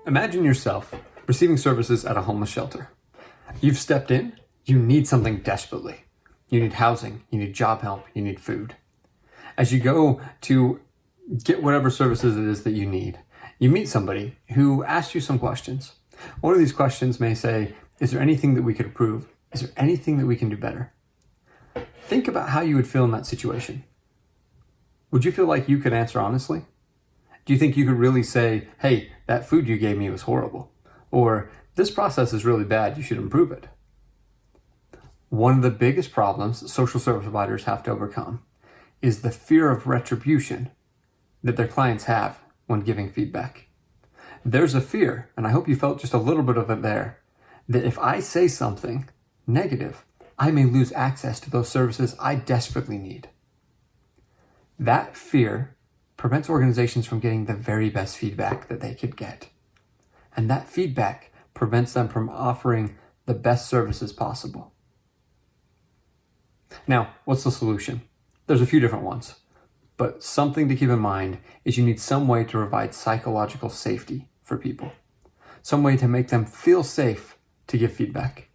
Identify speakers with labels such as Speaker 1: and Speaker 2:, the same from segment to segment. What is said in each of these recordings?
Speaker 1: Imagine yourself receiving services at a homeless shelter. You've stepped in, you need something desperately. You need housing, you need job help, you need food. As you go to get whatever services it is that you need, you meet somebody who asks you some questions. One of these questions may say, is there anything that we could improve? Is there anything that we can do better? Think about how you would feel in that situation. Would you feel like you could answer honestly? Do you think you could really say, hey, that food you gave me was horrible? Or, this process is really bad, you should improve it? One of the biggest problems social service providers have to overcome is the fear of retribution that their clients have when giving feedback. There's a fear, and I hope you felt just a little bit of it there, that if I say something negative, I may lose access to those services I desperately need. That fear prevents organizations from getting the very best feedback that they could get. And that feedback prevents them from offering the best services possible. Now, what's the solution? There's a few different ones, but something to keep in mind is you need some way to provide psychological safety for people. Some way to make them feel safe to give feedback.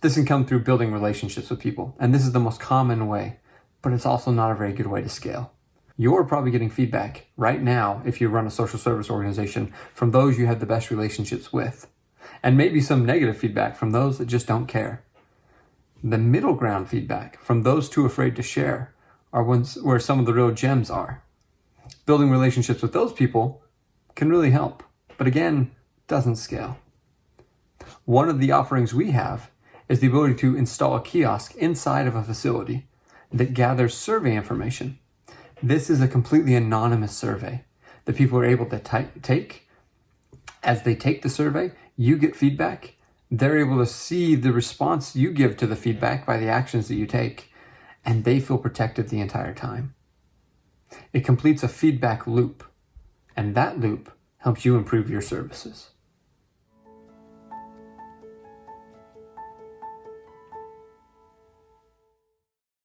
Speaker 1: This can come through building relationships with people, and this is the most common way, but it's also not a very good way to scale. You're probably getting feedback right now if you run a social service organization from those you have the best relationships with, and maybe some negative feedback from those that just don't care. The middle ground feedback from those too afraid to share are ones where some of the real gems are. Building relationships with those people can really help, but again, doesn't scale. One of the offerings we have is the ability to install a kiosk inside of a facility that gathers survey information. This is a completely anonymous survey that people are able to take. As they take the survey, you get feedback. They're able to see the response you give to the feedback by the actions that you take, and they feel protected the entire time. It completes a feedback loop, and that loop helps you improve your services.